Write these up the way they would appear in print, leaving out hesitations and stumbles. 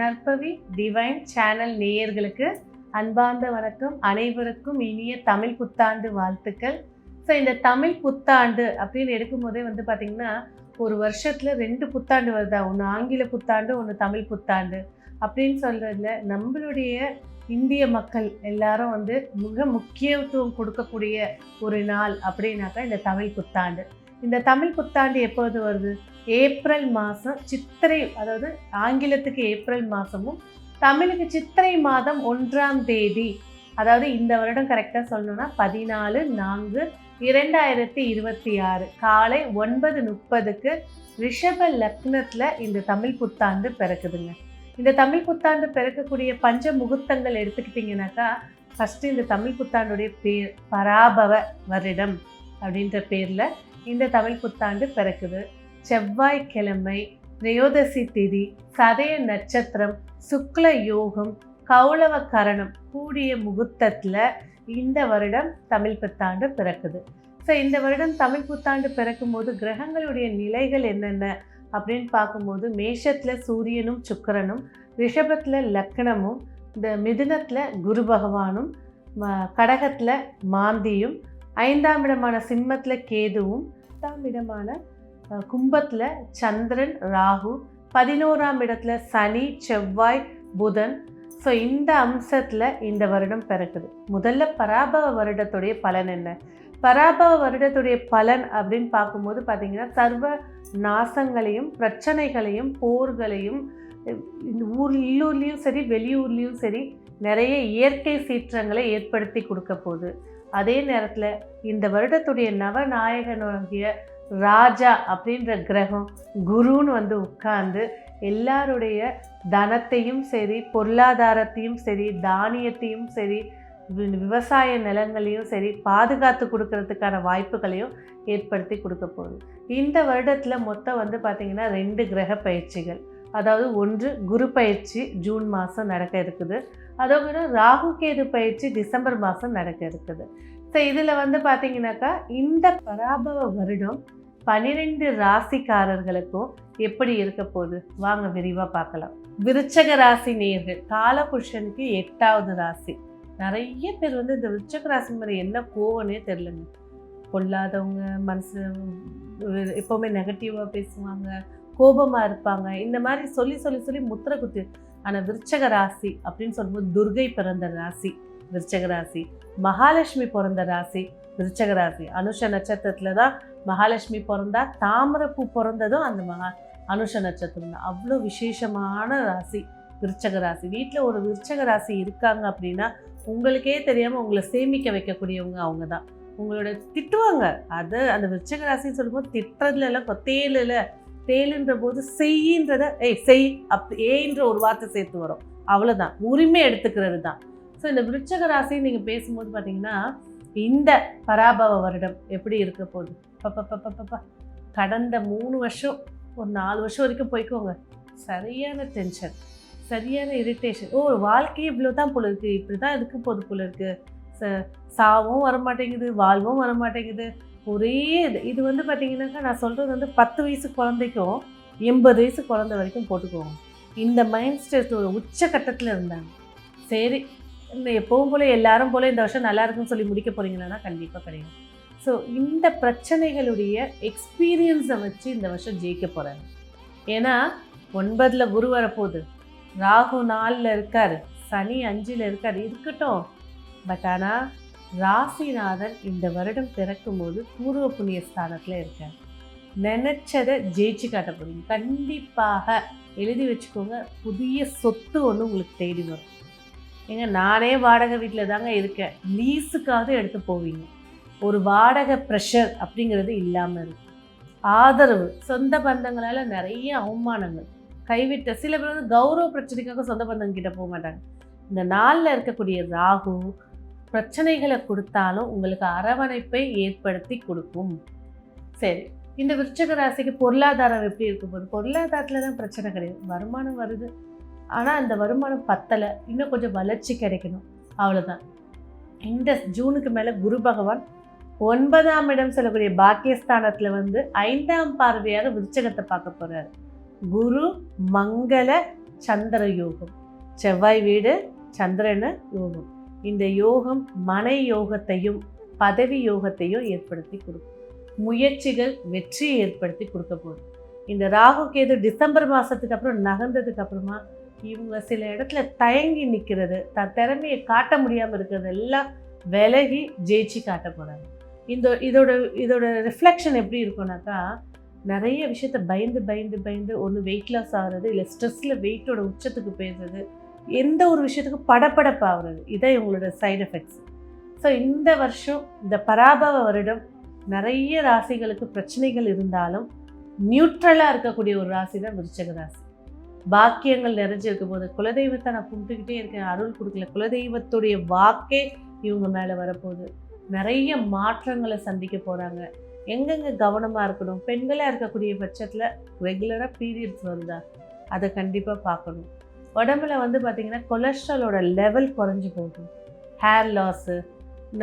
நற்பவி divine channel நேயர்களுக்கு அன்பார்ந்த வணக்கம். அனைவருக்கும் இனிய தமிழ் புத்தாண்டு வாழ்த்துக்கள். ஸோ இந்த தமிழ் புத்தாண்டு அப்படின்னு எடுக்கும்போதே பார்த்திங்கன்னா ஒரு வருஷத்தில் 2 புத்தாண்டு வருதா, ஒன்று ஆங்கில புத்தாண்டு, ஒன்று தமிழ் புத்தாண்டு அப்படின்னு சொல்கிறதுல நம்மளுடைய இந்திய மக்கள் எல்லாரும் மிக முக்கியத்துவம் கொடுக்கக்கூடிய ஒரு நாள் அப்படின்னாக்கா இந்த தமிழ் புத்தாண்டு. இந்த தமிழ் புத்தாண்டு எப்போது வருது? ஏப்ரல் மாதம் சித்திரை, அதாவது ஆங்கிலத்துக்கு ஏப்ரல் மாதமும் தமிழுக்கு சித்திரை மாதம் 1ஆம் தேதி, அதாவது இந்த வருடம் கரெக்டாக சொல்லணும்னா 14/4/2026 காலை 9:30க்கு ரிஷப லக்னத்தில் இந்த தமிழ் புத்தாண்டு பிறக்குதுங்க. இந்த தமிழ் புத்தாண்டு பிறக்கக்கூடிய பஞ்ச முகூர்த்தங்கள் எடுத்துக்கிட்டிங்கனாக்கா, ஃபஸ்ட்டு இந்த தமிழ் புத்தாண்டுடைய பேர் பராபவ வருடம் அப்படின்ற பேரில் இந்த தமிழ் புத்தாண்டு பிறக்குது. செவ்வாய்க்கிழமை, திரையோதசி திதி, சதய நட்சத்திரம், சுக்ல யோகம், கௌளவ கரணம் கூடிய முகூர்த்தத்தில் இந்த வருடம் தமிழ் புத்தாண்டு பிறக்குது. ஸோ இந்த வருடம் தமிழ் புத்தாண்டு பிறக்கும் போது கிரகங்களுடைய நிலைகள் என்னென்ன அப்படின்னு பார்க்கும்போது, மேஷத்தில் சூரியனும் சுக்கிரனும், ரிஷபத்தில் லக்னமும், இந்த மிதுனத்தில் குரு பகவானும், கடகத்தில் மாந்தியும், 5ஆம் இடமான சிம்மத்தில் கேதுவும், 10ஆம் இடமான கும்பத்தில் சந்திரன் ராகு, 11ஆம் இடத்துல சனி செவ்வாய் புதன். ஸோ இந்த அம்சத்தில் இந்த வருடம் பிறக்குது. முதல்ல பராபவ வருடத்துடைய பலன் என்ன? பராபவ வருடத்துடைய பலன் அப்படின்னு பார்க்கும்போது பார்த்திங்கன்னா, சர்வ நாசங்களையும் பிரச்சனைகளையும் போர்களையும் இந்த உள்ளூர்லேயும் சரி வெளியூர்லேயும் சரி நிறைய இயற்கை சீற்றங்களை ஏற்படுத்தி கொடுக்க போகுது. அதே நேரத்தில் இந்த வருடத்துடைய நவநாயகனுடைய ராஜா அப்படின்ற கிரகம் குருன்னு உட்கார்ந்து எல்லாருடைய தனத்தையும் சரி, பொருளாதாரத்தையும் சரி, தானியத்தையும் சரி, விவசாய நிலங்களையும் சரி பாதுகாத்து கொடுக்கறதுக்கான வாய்ப்புகளையும் ஏற்படுத்தி கொடுக்க போகுது. இந்த வருடத்தில் மொத்தம் பார்த்திங்கன்னா 2 கிரக பயிற்சிகள், அதாவது ஒன்று குரு பயிற்சி ஜூன் மாதம் நடக்க இருக்குது, அதோட ராகு கேது பயிற்சி டிசம்பர் மாதம் நடக்க இருக்குது. ஸோ இதில் பார்த்திங்கனாக்கா இந்த பராபவ வருடம் 12 ராசிக்காரர்களுக்கும் எப்படி இருக்க போகுது வாங்க விரிவாக பார்க்கலாம். விருச்சக ராசி நேயர்கள், காலபுருஷனுக்கு 8வது ராசி. நிறைய பேர் இந்த விருச்சக ராசி மாதிரி என்ன கோவனே தெரிலங்க. கொள்ளாதவங்க, மனசு எப்போவுமே நெகட்டிவாக பேசுவாங்க, கோபமாக இருப்பாங்க, இந்த மாதிரி சொல்லி சொல்லி சொல்லி முத்திரை குத்தி. ஆனால் விருச்சக ராசி அப்படின்னு சொல்லும்போது துர்கை பிறந்த ராசி விருச்சக ராசி, மகாலட்சுமி பிறந்த ராசி விருச்சக ராசி. அனுஷ நட்சத்திரத்தில் தான் மகாலட்சுமி பிறந்தா, தாமரைப்பூ பிறந்ததும் அந்த அனுஷ நட்சத்திரம் தான். அவ்வளோ விசேஷமான ராசி விருச்சக ராசி. வீட்டில் ஒரு விருச்சக ராசி இருக்காங்க அப்படின்னா உங்களுக்கே தெரியாமல் உங்களை சேமிக்க வைக்கக்கூடியவங்க அவங்க தான். உங்களோட திட்டுவாங்க, அது அந்த விருச்சக ராசின்னு சொல்லும்போது திட்டுறதுல எல்லாம் தேலில் தேலுன்ற போது செய்யின்றத செய் ஏன்ற ஒரு வார்த்தை சேர்த்து வரும், அவ்வளோதான், உரிமை எடுத்துக்கிறது தான். ஸோ இந்த விருச்சக ராசி நீங்கள் பேசும்போது பார்த்தீங்கன்னா இந்த பராபவ வருடம் எப்படி இருக்க போகுது? கடந்த 3 வருஷம் ஒரு 4 வருஷம் வரைக்கும் போய்க்கோங்க, சரியான டென்ஷன், சரியான இரிட்டேஷன். வாழ்க்கையே இவ்வளோ தான் போல இருக்குது, இப்படி தான் இருக்க போகுது போல இருக்குது. சாவும் வரமாட்டேங்குது, வாழ்வும் வரமாட்டேங்குது, ஒரே இது பார்த்திங்கனாக்கா நான் சொல்கிறது 10 வயசு குழந்தைக்கும் 80 வயசு குழந்தை வரைக்கும் போட்டுக்குவோம். இந்த மைண்ட் ஸ்டேட் ஒரு உச்சக்கட்டத்தில் இருந்தாங்க. சரி, இந்த எப்பவும் போல் எல்லாரும் போல் இந்த வருஷம் நல்லா இருக்குன்னு சொல்லி முடிக்க போகிறீங்களான்னா கண்டிப்பாக கிடையாது. ஸோ இந்த பிரச்சனைகளுடைய எக்ஸ்பீரியன்ஸை வச்சு இந்த வருஷம் ஜெயிக்க போகிறாங்க. ஏன்னா 9ல் குரு வரப்போகுது, ராகு 4ல் இருக்கார், சனி 5ல் இருக்கார், இருக்கட்டும். பட் ஆனால் ராசிநாதன் இந்த வருடம் பிறக்கும்போது பூர்வ புண்ணிய ஸ்தானத்தில் இருக்கார். நினச்சதை ஜெயிச்சு காட்ட போகிறீங்க. கண்டிப்பாக எழுதி வச்சுக்கோங்க, புதிய சொத்து ஒன்று உங்களுக்கு தேடி வரும். ஏங்க நானே வாடகை வீட்டில் தாங்க இருக்கேன், லீஸுக்காவது எடுத்து போவீங்க. ஒரு வாடகை ப்ரெஷர் அப்படிங்கிறது இல்லாமல் இருக்கு. ஆதரவு, சொந்த பந்தங்களால் நிறைய அவமானங்கள், கைவிட்ட சில பேர் கௌரவ பிரச்சனைக்காக சொந்த பந்தங்கிட்ட போக மாட்டாங்க. இந்த நாளில் இருக்கக்கூடிய ராகு பிரச்சனைகளை கொடுத்தாலும் உங்களுக்கு அரவணைப்பை ஏற்படுத்தி கொடுக்கும். சரி, இந்த விருச்சக ராசிக்கு பொருளாதாரம் எப்படி இருக்கும் போது? பொருளாதாரத்தில் தான் பிரச்சனை கிடையாது, வருமானம் வருது, ஆனால் அந்த வருமானம் பத்தலை, இன்னும் கொஞ்சம் வளர்ச்சி கிடைக்கணும், அவ்வளோதான். இந்த ஜூனுக்கு மேலே குரு பகவான் 9ஆம் இடம் சொல்லக்கூடிய பாக்கியஸ்தானத்தில் 5ஆம் பார்வையாக விருச்சகத்தை பார்க்க போகிறாரு. குரு மங்கள சந்திர யோகம். செவ்வாய் வீடு சந்திரன யோகம். இந்த யோகம் மனை யோகத்தையும் பதவி யோகத்தையும் ஏற்படுத்தி கொடுக்கும். முயற்சிகள் வெற்றியை ஏற்படுத்தி கொடுக்க போகுது. இந்த ராகு கேது டிசம்பர் மாதத்துக்கு அப்புறம் நகர்ந்ததுக்கு அப்புறமா இவங்க சில இடத்துல தயங்கி நிற்கிறது, திறமையை காட்ட முடியாமல் இருக்கிறது எல்லாம் விலகி ஜெயிச்சு காட்ட போகிறாங்க. இதோட ரிஃப்ளெக்ஷன் எப்படி இருக்கும்னாக்கா, நிறைய விஷயத்த பயந்து ஒன்று வெயிட் லாஸ் ஆகிறது, இல்லை ஸ்ட்ரெஸ்ஸில் வெயிட்டோட உச்சத்துக்கு போயிடுறது, எந்த ஒரு விஷயத்துக்கு படப்படப்பாகிறது. இதான் இவங்களோட சைடு எஃபெக்ட்ஸ். ஸோ இந்த வருஷம் இந்த பராபவ வருடம் நிறைய ராசிகளுக்கு பிரச்சனைகள் இருந்தாலும் நியூட்ரலாக இருக்கக்கூடிய ஒரு ராசி தான் விருச்சிக ராசி. பாக்கியங்கள் நிறைஞ்சிருக்கும் போது குலதெய்வத்தை நான் கும்பிட்டுக்கிட்டே இருக்கேன், அருள் கொடுக்கல, குலதெய்வத்துடைய வாக்கே இவங்க மேலே வரப்போகுது. நிறைய மாற்றங்களை சந்திக்க போகிறாங்க. எங்கெங்கே கவனமாக இருக்கணும், பெண்களாக இருக்கக்கூடிய பட்சத்தில் ரெகுலராக பீரியட்ஸ் வருதா அதை கண்டிப்பாக பார்க்கணும். உடம்புல பார்த்திங்கன்னா கொலஸ்ட்ராலோட லெவல் குறைஞ்சி போகும். ஹேர் லாஸு,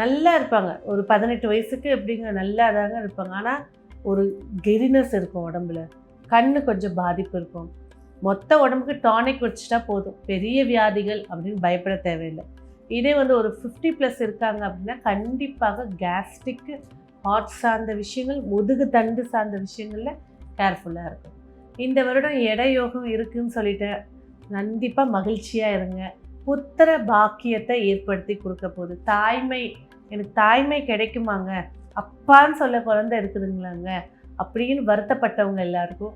நல்லா இருப்பாங்க, ஒரு 18 வயசுக்கு எப்படிங்க நல்லா தாங்க இருப்பாங்க, ஆனால் ஒரு கெரினஸ் இருக்கும் உடம்புல, கண்ணு கொஞ்சம் பாதிப்பு இருக்கும். மொத்த உடம்புக்கு டானிக் வச்சுட்டா போதும், பெரிய வியாதிகள் அப்படின்னு பயப்பட தேவையில்லை. இதே ஒரு 50+ இருக்காங்க அப்படின்னா கண்டிப்பாக கேஸ்ட்ரிக்கு, ஹார்ட் சார்ந்த விஷயங்கள், முதுகு தண்டு சார்ந்த விஷயங்களில் கேர்ஃபுல்லாக இருக்கும். இந்த வருடம் எடை யோகம் இருக்குதுன்னு சொல்லிட்டேன், கண்டிப்பாக மகிழ்ச்சியாக இருங்க. புத்திர பாக்கியத்தை ஏற்படுத்தி கொடுக்க போகுது. தாய்மை, எனக்கு தாய்மை கிடைக்குமாங்க, அப்பான்னு சொல்ல குழந்தை இருக்குதுங்களாங்க அப்படின்னு வருத்தப்பட்டவங்க எல்லாருக்கும்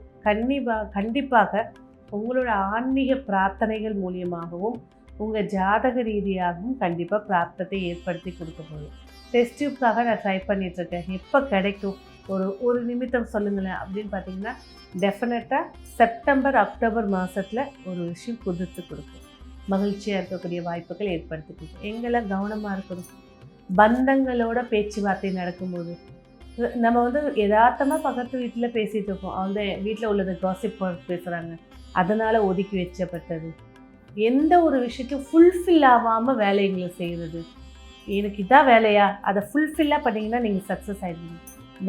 கண்டிப்பாக உங்களோட ஆன்மீக பிரார்த்தனைகள் மூலியமாகவும் உங்கள் ஜாதக ரீதியாகவும் கண்டிப்பாக பிரார்த்தத்தை ஏற்படுத்தி கொடுக்க போகுது. டெஸ்ட் டியூப்காக நான் ட்ரை பண்ணிகிட்ருக்கேன், எப்போ கிடைக்கும் ஒரு நிமித்தம் சொல்லுங்களேன் அப்படின்னு பார்த்தீங்கன்னா, டெஃபினட்டாக செப்டம்பர் அக்டோபர் மாதத்தில் ஒரு விஷயம் குதித்து கொடுக்கும். மகிழ்ச்சியாக இருக்கக்கூடிய வாய்ப்புகள் ஏற்படுத்தி கொடுக்கும். எங்கெல்லாம் கவனமாக இருக்கணும், பந்தங்களோட பேச்சுவார்த்தை நடக்கும்போது நம்ம யதார்த்தமாக பக்கத்து வீட்டில் பேசிகிட்டு இருக்கோம், அவங்க வீட்டில் உள்ளதை காசிப் பேசுகிறாங்க, அதனால் ஒதுக்கி வச்சப்பட்டது. எந்த ஒரு விஷயத்தையும் ஃபுல்ஃபில் ஆகாமல் வேலைங்களை செய்கிறது, எனக்கு இதான் வேலையா, அதை ஃபுல்ஃபில்லாக பண்ணிங்கன்னா நீங்கள் சக்ஸஸ் ஆகிடுவீங்க.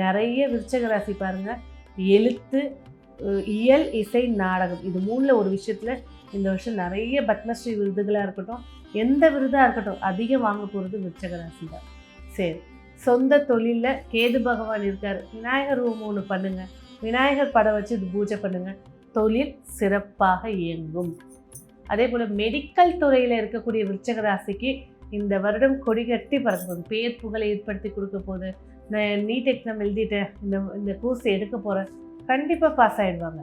நிறைய விருச்சிக ராசி பாருங்கள், எழுத்து, இயல், இசை, நாடகம், இது 3ல் ஒரு விஷயத்தில் இந்த வருஷம் நிறைய பத்மஸ்ரீ விருதுகளாக இருக்கட்டும், எந்த விருதாக இருக்கட்டும், அதிகம் வாங்க போகிறது விருச்சிக ராசி தான். சரி, சொந்த தொழிலில் கேது பகவான் இருக்கார், விநாயகர் ரூம் ஒன்று பண்ணுங்கள், விநாயகர் படம் வச்சு இது பூஜை பண்ணுங்கள், தொழில் சிறப்பாக இயங்கும். அதே போல் மெடிக்கல் துறையில் இருக்கக்கூடிய விருச்சிக ராசிக்கு இந்த வருடம் கொடிகட்டி பறக்க போகுது, பேர் புகழை ஏற்படுத்தி கொடுக்க போகுது. நான் நீட் எக்ஸாம் எழுதிட்டேன், இந்த கோர்ஸ் எடுக்க போகிறேன், கண்டிப்பாக பாஸ் ஆகிடுவாங்க.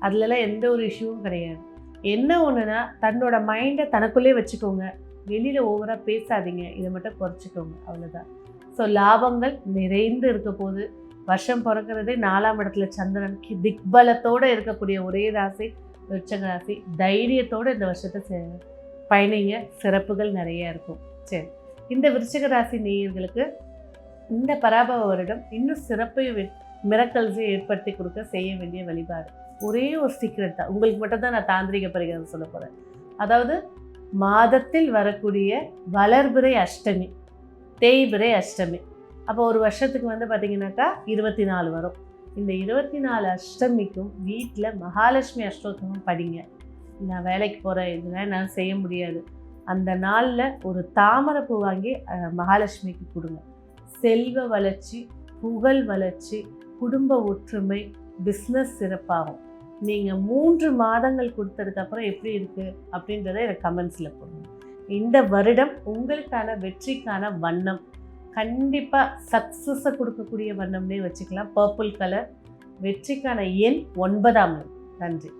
அதுலலாம் எந்த ஒரு இஷ்யூவும் கிடையாது. என்ன ஒன்றுனா, தன்னோட மைண்டை தனக்குள்ளே வச்சுக்கோங்க, வெளியில் ஓவராக பேசாதீங்க, இதை மட்டும் குறைச்சிக்கோங்க, அவ்வளோதான். ஸோ லாபங்கள் நிறைந்து இருக்க போது. வருஷம் பிறக்கிறதே 4ஆம் இடத்துல சந்திரன், திக்பலத்தோடு இருக்கக்கூடிய ஒரே ராசி விருச்சிக ராசி. தைரியத்தோடு இந்த வருஷத்தை பயணிங்க, சிறப்புகள் நிறைய இருக்கும். சரி, இந்த விருச்சிக ராசி நேயர்களுக்கு இந்த பராபவ வருடம் இன்னும் சிறப்பையும் மிரக்கல்ஸையும் ஏற்படுத்தி கொடுக்க செய்ய வேண்டிய வழிபாடு ஒரே ஒரு சீக்ரெட் தான். உங்களுக்கு மட்டும் தான் நான் தாந்திரிக பரிகாரம் சொல்ல போகிறேன். அதாவது மாதத்தில் வரக்கூடிய வளர்பிறை அஷ்டமி, தேய்பிறை அஷ்டமி, அப்போ ஒரு வருஷத்துக்கு பார்த்திங்கனாக்கா 24 வரும். இந்த 24 அஷ்டமிக்கும் வீட்டில் மகாலட்சுமி அஷ்டோத்தமம் படிங்க. நான் வேலைக்கு போகிறேன், இதெல்லாம் நான் செய்ய முடியாது, அந்த நாளில் ஒரு தாமரைப்பூ வாங்கி மகாலட்சுமிக்கு கொடுங்க. செல்வ வளர்ச்சி, புகழ் வளர்ச்சி, குடும்ப ஒற்றுமை, பிஸ்னஸ் சிறப்பாகும். நீங்கள் 3 மாதங்கள் கொடுத்ததுக்கப்புறம் எப்படி இருக்குது அப்படின்றத எனக்கு கமெண்ட்ஸில் போடுங்க. இந்த வருடம் உங்களுக்கான வெற்றிக்கான வண்ணம் கண்டிப்பாக சக்ஸஸை கொடுக்கக்கூடிய வண்ணம்னே வச்சுக்கலாம், பர்பிள் கலர். வெற்றிக்கான எண் 9ஆம் எண். நன்றி.